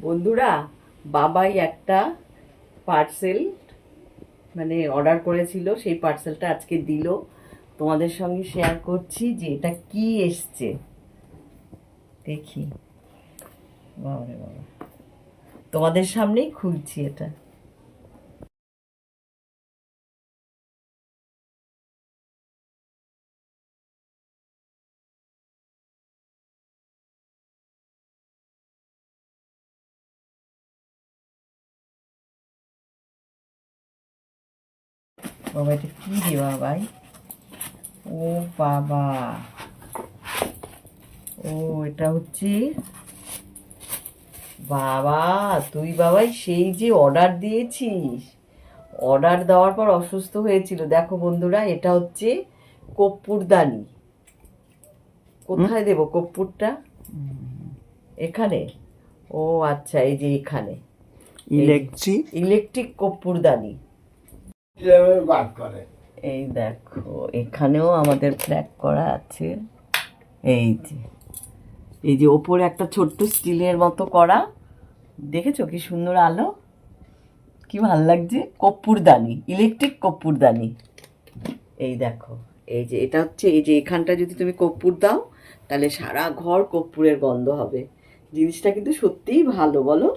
বন্ধুরা, বাবাই একটা পার্সেল অর্ডার করেছিল, সেই পার্সেলটা আজকে দিল। তোমাদের সঙ্গে শেয়ার করছি যে এটা কি এসছে। দেখি, বাবারে বাবা, তোমাদের সামনেই খুলছি এটা। বাবা, এটা কি রে বাবাই? ও বাবা, ও এটা হচ্ছে, বাবা তুই বাবাই সেই যে অর্ডার দিয়েছিস, অর্ডার দেওয়ার পর অসুস্থ হয়েছিল। দেখো বন্ধুরা, এটা হচ্ছে কর্পূরদানি। কোথায় দেব কর্পূরটা? এখানে। ও আচ্ছা, এই যে এখানে ইলেকট্রিক কর্পূরদানি। এই দেখো, এখানেও আমাদের প্যাক করা আছে। এই যে ওপরে একটা ছোট্ট স্টিলের মতো করা, দেখেছো কি সুন্দর আলো, কি ভাল লাগছে। কর্পূরদানি, ইলেকট্রিক কর্পূরদানি। এই দেখো, এই যে এটা হচ্ছে, এই যে এখানটা যদি তুমি কর্পূর দাও তাহলে সারা ঘর কর্পূরের গন্ধ হবে। জিনিসটা কিন্তু সত্যিই ভালো, বলো।